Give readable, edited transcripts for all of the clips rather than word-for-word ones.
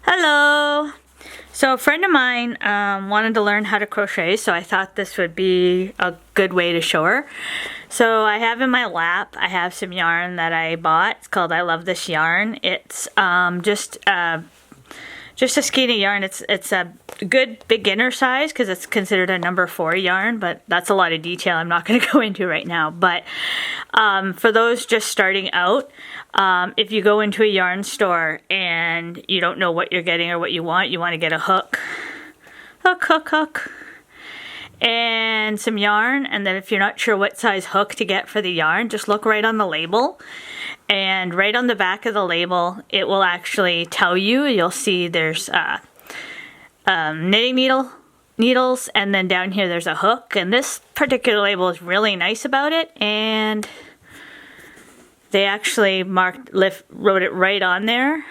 Hello! So a friend of mine wanted to learn how to crochet, so I thought this would be a good way to show her. So I have in my lap, I have some yarn that I bought. It's called I Love This Yarn. It's just a skein of yarn. It's a good beginner size because it's considered a number 4 yarn, but that's a lot of detail I'm not going to go into right now. But for those just starting out, if you go into a yarn store and you don't know what you're getting or what you want to get a hook, and some yarn. And then if you're not sure what size hook to get for the yarn, just look right on the label. And right on the back of the label, it will actually tell you. You'll see there's knitting needles, and then down here there's a hook. And this particular label is really nice about it, and they actually wrote it right on there.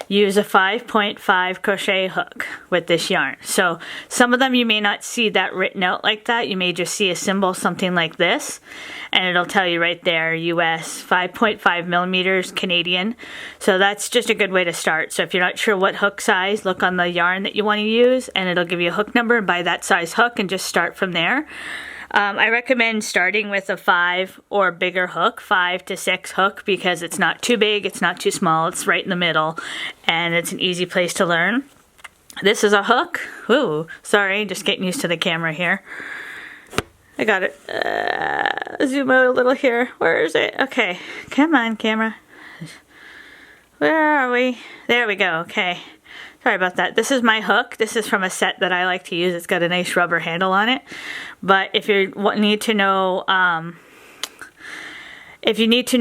Use a 5.5 crochet hook with this yarn. So some of them you may not see that written out like that. You may just see a symbol, something like this, and it'll tell you right there, US 5.5 millimeters Canadian. So that's just a good way to start. So if you're not sure what hook size, look on the yarn that you want to use, and it'll give you a hook number, and buy that size hook and just start from there. I recommend starting with a 5 or bigger hook, 5 to 6 hook, because it's not too big, it's not too small, it's right in the middle, and it's an easy place to learn. This is a hook. Ooh, sorry, just getting used to the camera here. I got it. Zoom out a little here. Where is it? Okay, come on, camera. Where are we? There we go, okay. Sorry about that. This is my hook. This is from a set that I like to use. It's got a nice rubber handle on it. But if you need to know,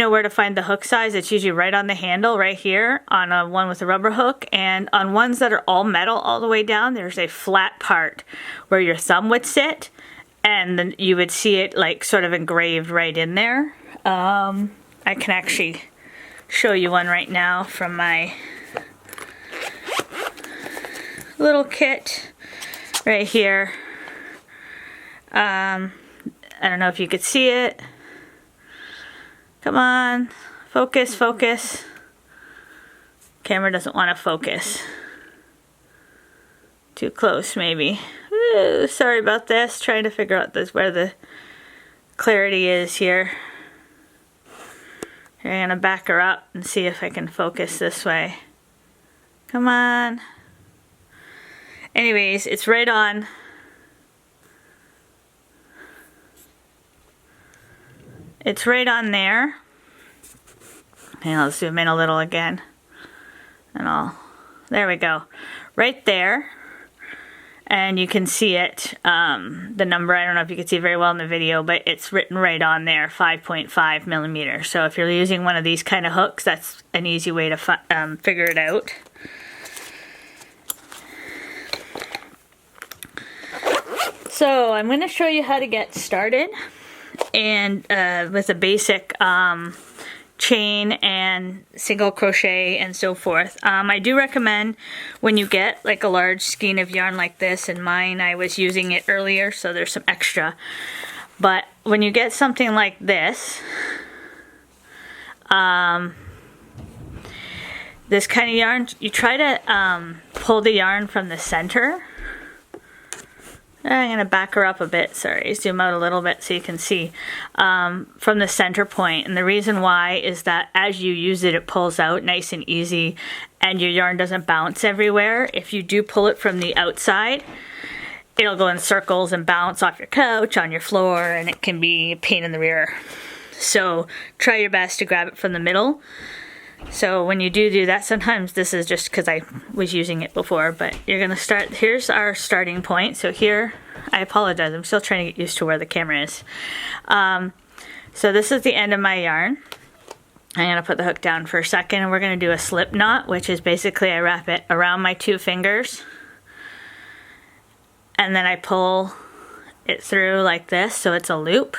where to find the hook size, it's usually right on the handle, right here, on a one with a rubber hook. And on ones that are all metal all the way down, there's a flat part where your thumb would sit, and then you would see it like sort of engraved right in there. I can actually show you one right now from my little kit right here. I don't know if you could see it. Come on, focus, focus. Camera doesn't want to focus. Too close, maybe. Ooh, sorry about this. Trying to figure out where the clarity is here. I'm gonna back her up and see if I can focus this way. Come on. Anyways, it's right on. It's right on there. And I'll zoom in a little again. And there we go. Right there. And you can see it, the number, I don't know if you can see it very well in the video, but it's written right on there, 5.5 millimeters. So if you're using one of these kind of hooks, that's an easy way to figure it out. So I'm going to show you how to get started, and with a basic chain and single crochet and so forth. I do recommend when you get like a large skein of yarn like this, and mine, I was using it earlier, so there's some extra. But when you get something like this, this kind of yarn, you try to pull the yarn from the center. I'm going to back her up a bit, sorry, zoom out a little bit so you can see, from the center point. And the reason why is that as you use it, it pulls out nice and easy, and your yarn doesn't bounce everywhere. If you do pull it from the outside, it'll go in circles and bounce off your couch, on your floor, and it can be a pain in the rear. So try your best to grab it from the middle. So when you do that, sometimes this is just because I was using it before, but you're going to start, here's our starting point. So here, I apologize, I'm still trying to get used to where the camera is. So this is the end of my yarn. I'm going to put the hook down for a second, and we're going to do a slip knot, which is basically I wrap it around my 2 fingers, and then I pull it through like this, so it's a loop,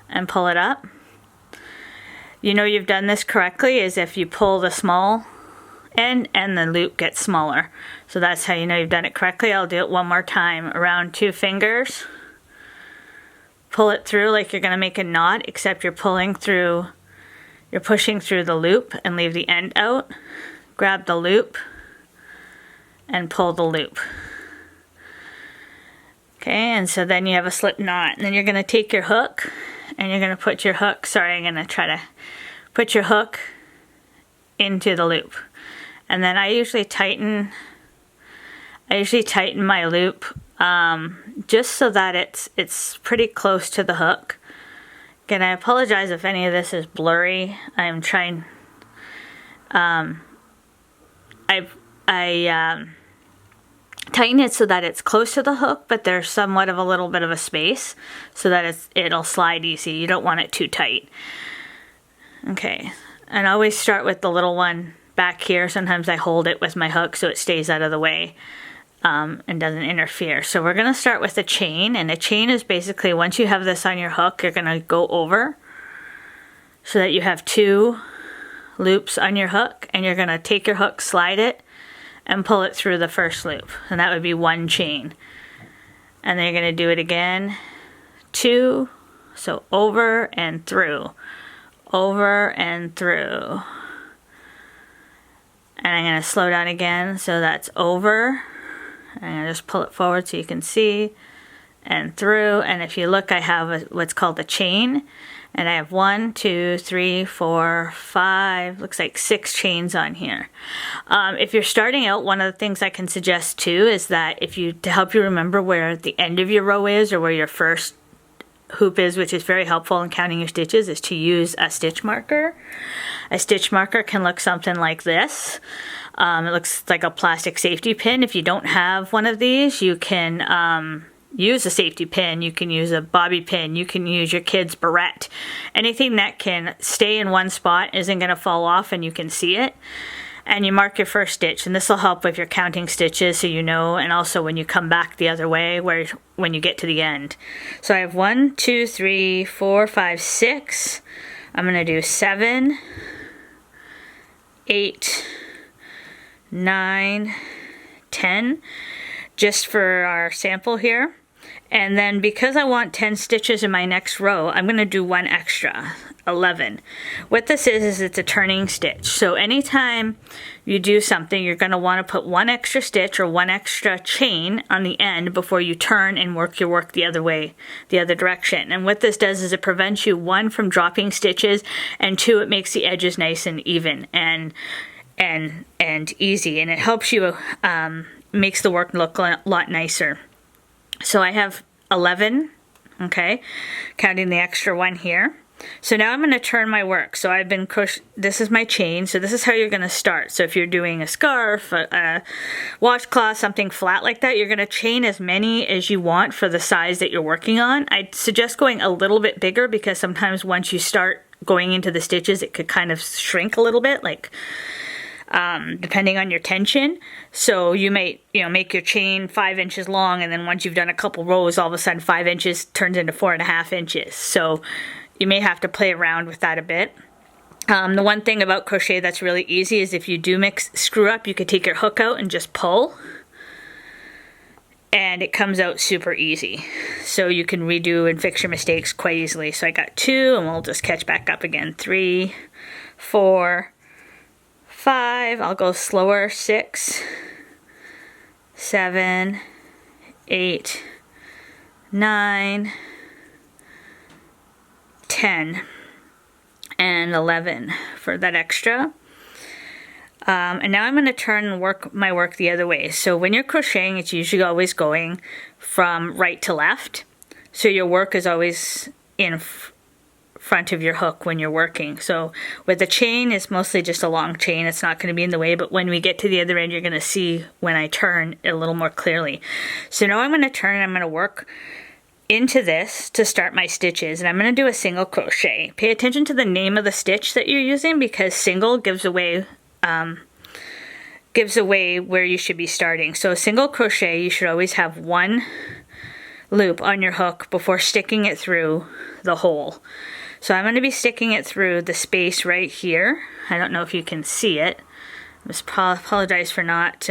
and pull it up. You know you've done this correctly is if you pull the small end and the loop gets smaller. So that's how you know you've done it correctly. I'll do it one more time. Around 2 fingers. Pull it through like you're going to make a knot, except you're pushing through the loop and leave the end out. grab the loop and pull the loop. Okay, and so then you have a slip knot. And then you're going to take your hook and you're going to put your hook, sorry, I'm going to try to put your hook into the loop. And then I usually tighten my loop just so that it's pretty close to the hook. Again, I apologize if any of this is blurry. I'm trying, I tighten it so that it's close to the hook, but there's somewhat of a little bit of a space so that it'll slide easy. You don't want it too tight. Okay, and I always start with the little one back here. Sometimes I hold it with my hook so it stays out of the way and doesn't interfere. So we're going to start with a chain, and a chain is basically once you have this on your hook, you're going to go over so that you have 2 loops on your hook, and you're going to take your hook, slide it, and pull it through the first loop, and that would be 1 chain. And then you're going to do it again, 2, so over and through, over and through. And I'm going to slow down again, so that's over. I'm going to just pull it forward so you can see, and through. And if you look, I have what's called a chain, and I have 1, 2, 3, 4, 5, looks like 6 chains on here. If you're starting out, one of the things I can suggest too is that to help you remember where the end of your row is or where your first hoop is, which is very helpful in counting your stitches, is to use a stitch marker. A stitch marker can look something like this. It looks like a plastic safety pin. If you don't have one of these, you can use a safety pin, you can use a bobby pin, you can use your kid's barrette. Anything that can stay in one spot, isn't going to fall off, and you can see it. And you mark your first stitch, and this will help with your counting stitches so you know, and also when you come back the other way when you get to the end. So I have 1, 2, 3, 4, 5, 6. I'm going to do 7, 8, 9, 10, just for our sample here. And then because I want 10 stitches in my next row, I'm going to do 1 extra, 11. What this is it's a turning stitch. So anytime you do something, you're going to want to put 1 extra stitch or 1 extra chain on the end before you turn and work your work the other way, the other direction. And what this does is it prevents you, 1, from dropping stitches, and 2, it makes the edges nice and even and easy, and it helps you, makes the work look a lot nicer. So I have 11, okay, counting the extra 1 here. So now I'm going to turn my work. So I've been this is my chain, so this is how you're going to start. So if you're doing a scarf, a washcloth, something flat like that, you're going to chain as many as you want for the size that you're working on. I'd suggest going a little bit bigger, because sometimes once you start going into the stitches, it could kind of shrink a little bit, like depending on your tension. So you may, make your chain 5 inches long, and then once you've done a couple rows, all of a sudden 5 inches turns into 4.5 inches. So you may have to play around with that a bit. The one thing about crochet that's really easy is if you do screw up, you could take your hook out and just pull, and it comes out super easy. So you can redo and fix your mistakes quite easily. So I got 2, and we'll just catch back up again. 3, 4, 5, I'll go slower, 6, 7, 8, 9, 10, and 11 for that extra. And now I'm going to turn my work the other way. So when you're crocheting, it's usually always going from right to left. So your work is always in front of your hook when you're working. So with the chain, it's mostly just a long chain. It's not going to be in the way, but when we get to the other end, you're going to see when I turn a little more clearly. So now I'm going to turn and I'm going to work into this to start my stitches, and I'm going to do a single crochet. Pay attention to the name of the stitch that you're using, because single gives away where you should be starting. So a single crochet, you should always have 1 loop on your hook before sticking it through the hole. So I'm going to be sticking it through the space right here. I don't know if you can see it. I just apologize for not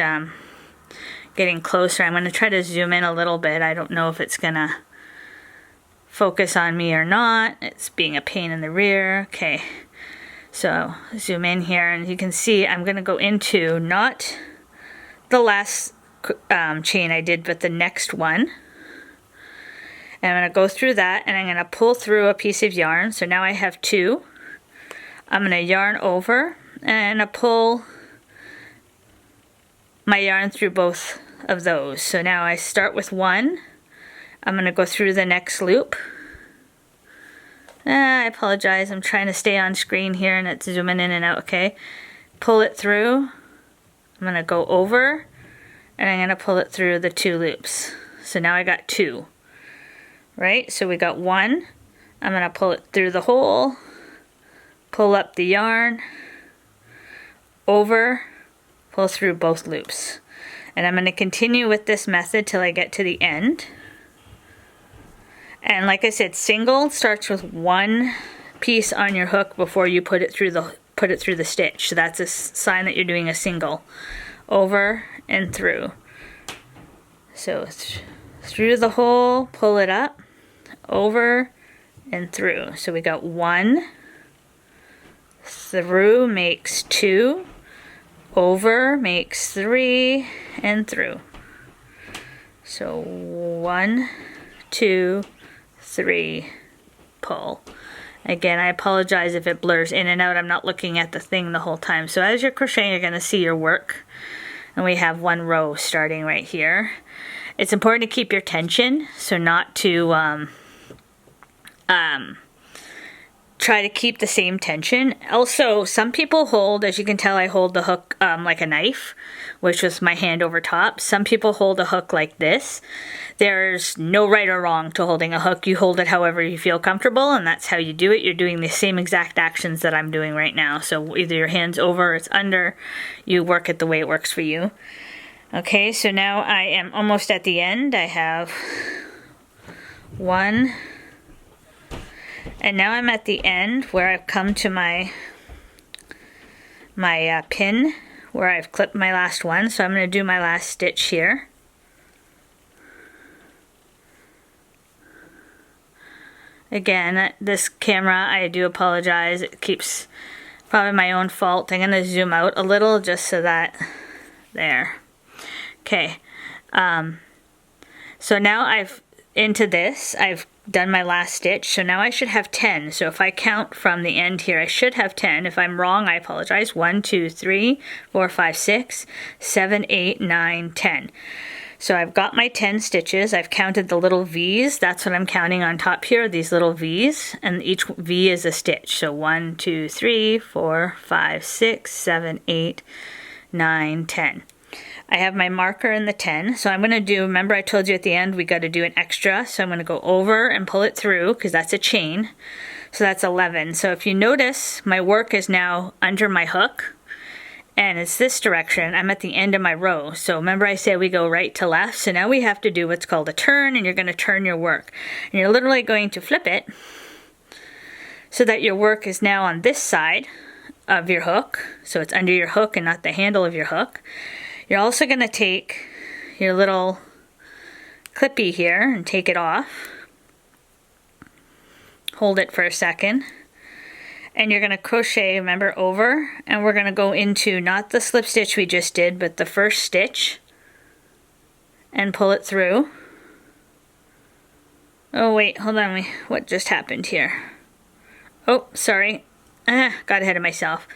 getting closer. I'm going to try to zoom in a little bit. I don't know if it's going to focus on me or not. It's being a pain in the rear. Okay. So zoom in here and you can see I'm going to go into not the last chain I did, but the next one. And I'm going to go through that and I'm going to pull through a piece of yarn. So now I have 2. I'm going to yarn over and pull my yarn through both of those. So now I start with 1. I'm going to go through the next loop. I apologize, I'm trying to stay on screen here and it's zooming in and out, okay. Pull it through. I'm going to go over and I'm going to pull it through the 2 loops. So now I got 2. Right, so we got 1. I'm going to pull it through the hole, pull up the yarn, over, pull through both loops. And I'm going to continue with this method till I get to the end. And like I said, single starts with 1 piece on your hook before you put it through the stitch. So that's a sign that you're doing a single. Over and through. So through the hole, pull it up, over and through. So we got 1, through makes 2, over makes 3, and through. So 1, 2, 3, pull. Again, I apologize if it blurs in and out. I'm not looking at the thing the whole time. So as you're crocheting, you're going to see your work. And we have 1 row starting right here. It's important to keep your tension, so not to try to keep the same tension. Also, some people hold, as you can tell, I hold the hook like a knife, which was my hand over top. Some people hold a hook like this. There's no right or wrong to holding a hook. You hold it however you feel comfortable, and that's how you do it. You're doing the same exact actions that I'm doing right now. So either your hand's over or it's under. You work it the way it works for you. Okay, so now I am almost at the end. I have 1. And now I'm at the end where I've come to my pin where I've clipped my last one. So I'm going to do my last stitch here. Again, this camera, I do apologize. It keeps, probably my own fault. I'm going to zoom out a little just so that, there. Okay. So now I've done my last stitch, so now I should have 10. So if I count from the end here, I should have 10. If I'm wrong, I apologize. 1, 2, 3, 4, 5, 6, 7, 8, 9, 10. So I've got my 10 stitches. I've counted the little V's. That's what I'm counting on top here, these little V's, and each V is a stitch. So 1, 2, 3, 4, 5, 6, 7, 8, 9, 10. I have my marker in the 10, so I'm going to do, remember I told you at the end we got to do an extra, so I'm going to go over and pull it through because that's a chain. So that's 11. So if you notice, my work is now under my hook and it's this direction. I'm at the end of my row. So remember I said we go right to left, so now we have to do what's called a turn, and you're going to turn your work. And you're literally going to flip it so that your work is now on this side of your hook, so it's under your hook and not the handle of your hook. You're also going to take your little clippy here and take it off. Hold it for a second. And you're going to crochet, remember, over. And we're going to go into not the slip stitch we just did, but the first stitch. And pull it through. Oh wait, hold on. What just happened here? Oh, sorry. Got ahead of myself.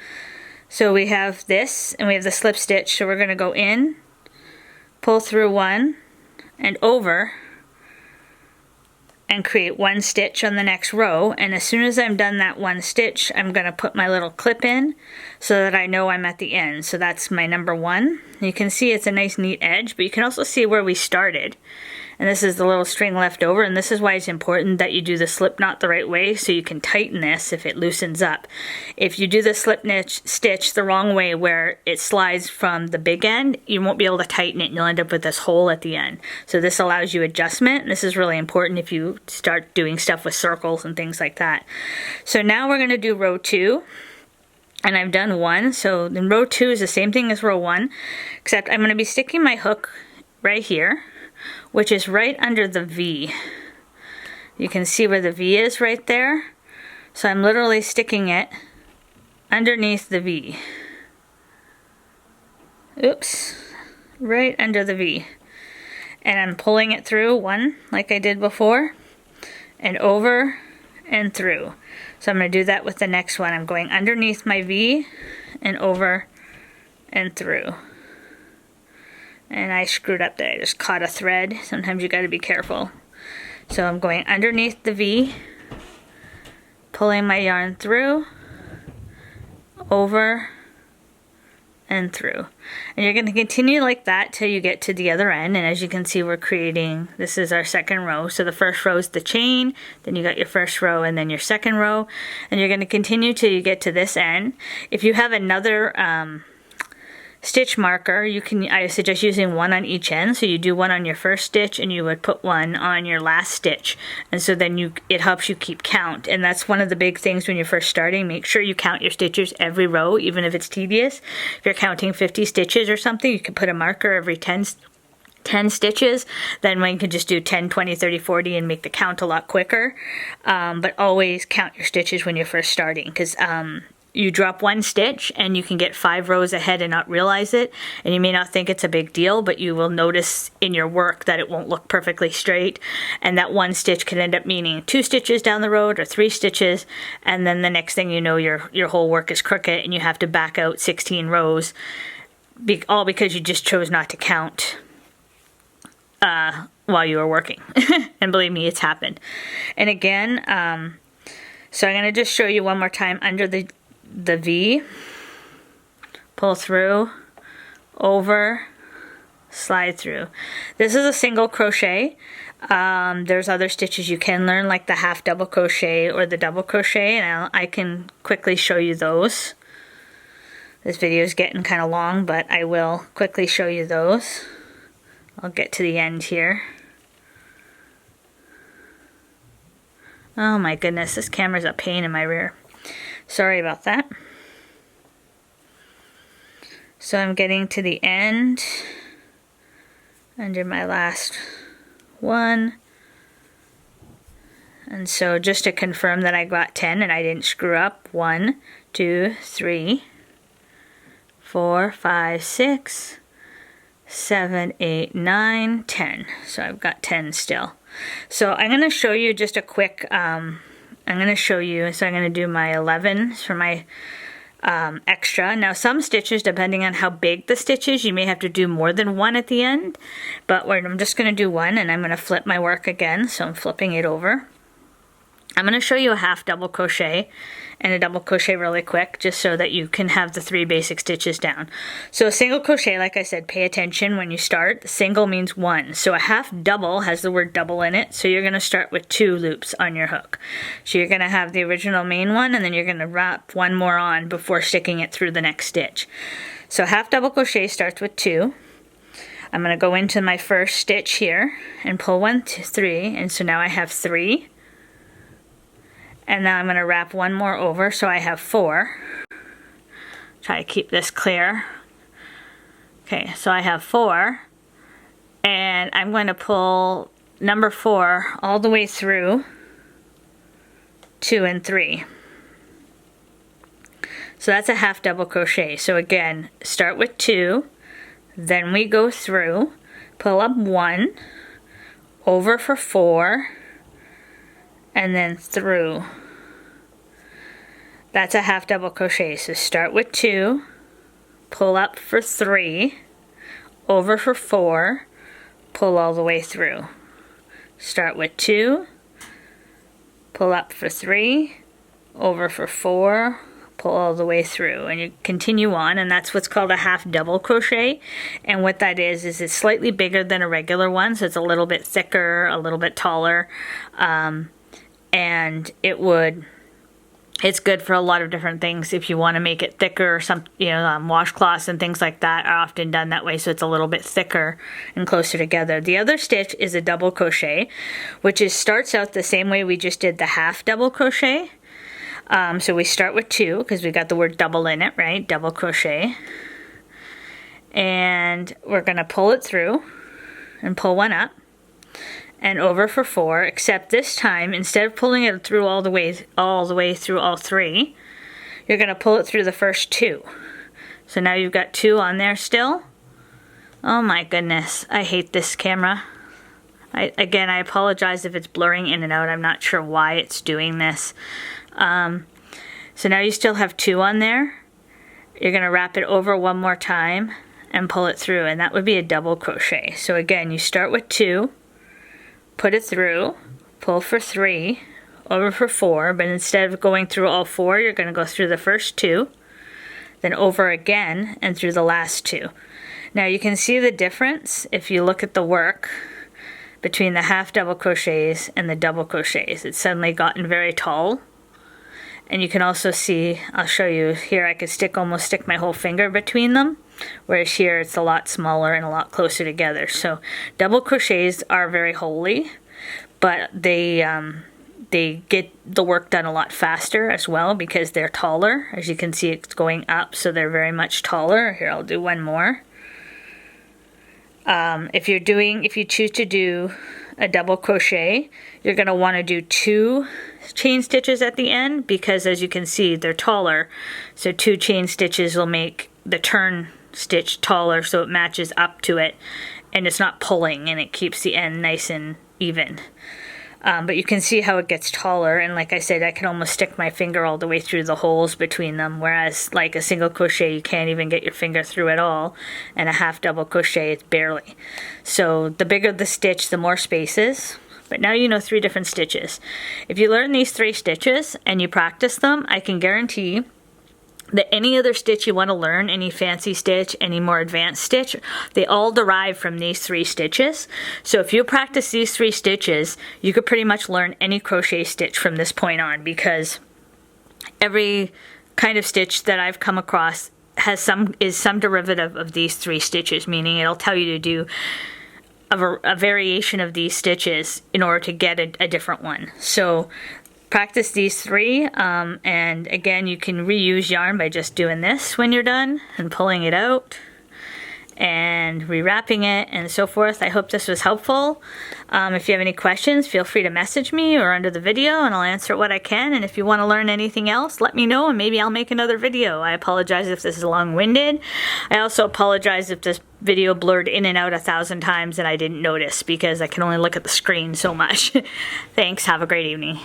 So we have this, and we have the slip stitch, so we're going to go in, pull through 1, and over, and create 1 stitch on the next row. And as soon as I'm done that 1 stitch, I'm going to put my little clip in so that I know I'm at the end. So that's my number 1. You can see it's a nice neat edge, but you can also see where we started. And this is the little string left over, and this is why it's important that you do the slip knot the right way so you can tighten this if it loosens up. If you do the slip stitch the wrong way where it slides from the big end, you won't be able to tighten it and you'll end up with this hole at the end. So this allows you adjustment, and this is really important if you start doing stuff with circles and things like that. So now we're going to do row 2. And I've done 1, so then row 2 is the same thing as row 1, except I'm going to be sticking my hook right here, which is right under the V. You can see where the V is right there. So I'm literally sticking it underneath the V. Oops, right under the V. And I'm pulling it through one like I did before, and over and through. So I'm going to do that with the next one. I'm going underneath my V and over and through. And I screwed up there. I just caught a thread. Sometimes you got to be careful. So I'm going underneath the V, pulling my yarn through, over and through. And you're going to continue like that till you get to the other end. And as you can see, we're creating, this is our second row. So the first row is the chain, then you got your first row and then your second row. And you're going to continue till you get to this end. If you have another stitch marker, I suggest using one on each end. So you do one on your first stitch and you would put one on your last stitch, and so then it helps you keep count. And that's one of the big things when you're first starting. Make sure you count your stitches every row, even if it's tedious. If you're counting 50 stitches or something, you can put a marker every 10 stitches. Then you can just do 10, 20, 30, 40 and make the count a lot quicker. But always count your stitches when you're first starting, because you drop one stitch and you can get 5 rows ahead and not realize it, and you may not think it's a big deal, but you will notice in your work that it won't look perfectly straight, and that one stitch could end up meaning 2 stitches down the road or 3 stitches, and then the next thing you know, your whole work is crooked and you have to back out 16 rows, all because you just chose not to count while you were working. And believe me, it's happened. And again, so I'm going to just show you one more time under the V, pull through, over, slide through. This is a single crochet. There's other stitches you can learn, like the half double crochet or the double crochet, and I can quickly show you those. This video is getting kind of long, but I will quickly show you those. I'll get to the end here. Oh my goodness, this camera's a pain in my rear. Sorry about that. So I'm getting to the end under my last one. And so just to confirm that I got 10 and I didn't screw up, 1, 2, 3, 4, 5, 6, 7, 8, 9, 10. So I've got 10 still. So I'm going to show you just a quick, I'm going to show you, so I'm going to do my 11 for my extra. Now some stitches, depending on how big the stitch is, you may have to do more than one at the end, but I'm just going to do one, and I'm going to flip my work again, so I'm flipping it over. I'm going to show you a half double crochet and a double crochet really quick, just so that you can have the 3 basic stitches down. So a single crochet, like I said, pay attention when you start. Single means 1. So a half double has the word double in it, so you're going to start with 2 loops on your hook. So you're going to have the original main one, and then you're going to wrap one more on before sticking it through the next stitch. So half double crochet starts with 2. I'm going to go into my first stitch here and pull 1, 2, 3, and so now I have 3. And now I'm going to wrap one more over, so I have 4. Try to keep this clear. Okay, so I have 4, and I'm going to pull number 4 all the way through 2 and 3. So that's a half double crochet. So again, start with 2, then we go through, pull up 1, over for 4, and then through. That's a half double crochet. So start with 2, pull up for 3, over for 4, pull all the way through. Start with 2, pull up for 3, over for 4, pull all the way through, and you continue on, and that's what's called a half double crochet. And what that is it's slightly bigger than a regular one, so it's a little bit thicker, a little bit taller, and it's good for a lot of different things. If you want to make it thicker, washcloths and things like that are often done that way, so it's a little bit thicker and closer together. The other stitch is a double crochet, which starts out the same way we just did the half double crochet. So we start with 2 because we got the word double in it, right? Double crochet. And we're going to pull it through and pull one up and over for 4, except this time, instead of pulling it through all the way through all 3, you're going to pull it through the first 2. So now you've got 2 on there still. Oh my goodness, I hate this camera. Again, I apologize if it's blurring in and out. I'm not sure why it's doing this. So now you still have 2 on there. You're going to wrap it over one more time and pull it through, and that would be a double crochet. So again, you start with 2, put it through, pull for 3, over for 4, but instead of going through all 4, you're going to go through the first 2, then over again and through the last 2. Now you can see the difference if you look at the work between the half double crochets and the double crochets. It's suddenly gotten very tall. And you can also see, I'll show you here, I could almost stick my whole finger between them, whereas here it's a lot smaller and a lot closer together. So double crochets are very holy, but they get the work done a lot faster as well because they're taller. As you can see, it's going up, so they're very much taller. Here, I'll do one more. If you choose to do a double crochet, you're going to want to do 2 chain stitches at the end because, as you can see, they're taller. So 2 chain stitches will make the turn stitch taller so it matches up to it and it's not pulling and it keeps the end nice and even. But you can see how it gets taller, and like I said, I can almost stick my finger all the way through the holes between them, whereas like a single crochet you can't even get your finger through at all, and a half double crochet it's barely. So the bigger the stitch, the more spaces. But now you know 3 different stitches. If you learn these 3 stitches and you practice them, I can guarantee that any other stitch you want to learn, any fancy stitch, any more advanced stitch, they all derive from these 3 stitches. So if you practice these 3 stitches, you could pretty much learn any crochet stitch from this point on, because every kind of stitch that I've come across is some derivative of these 3 stitches, meaning it'll tell you to do a variation of these stitches in order to get a different one. So practice these 3, and again, you can reuse yarn by just doing this when you're done and pulling it out and rewrapping it and so forth. I hope this was helpful. If you have any questions, feel free to message me or under the video and I'll answer what I can. And if you want to learn anything else, let me know and maybe I'll make another video. I apologize if this is long-winded. I also apologize if this video blurred in and out 1,000 times and I didn't notice because I can only look at the screen so much. Thanks. Have a great evening.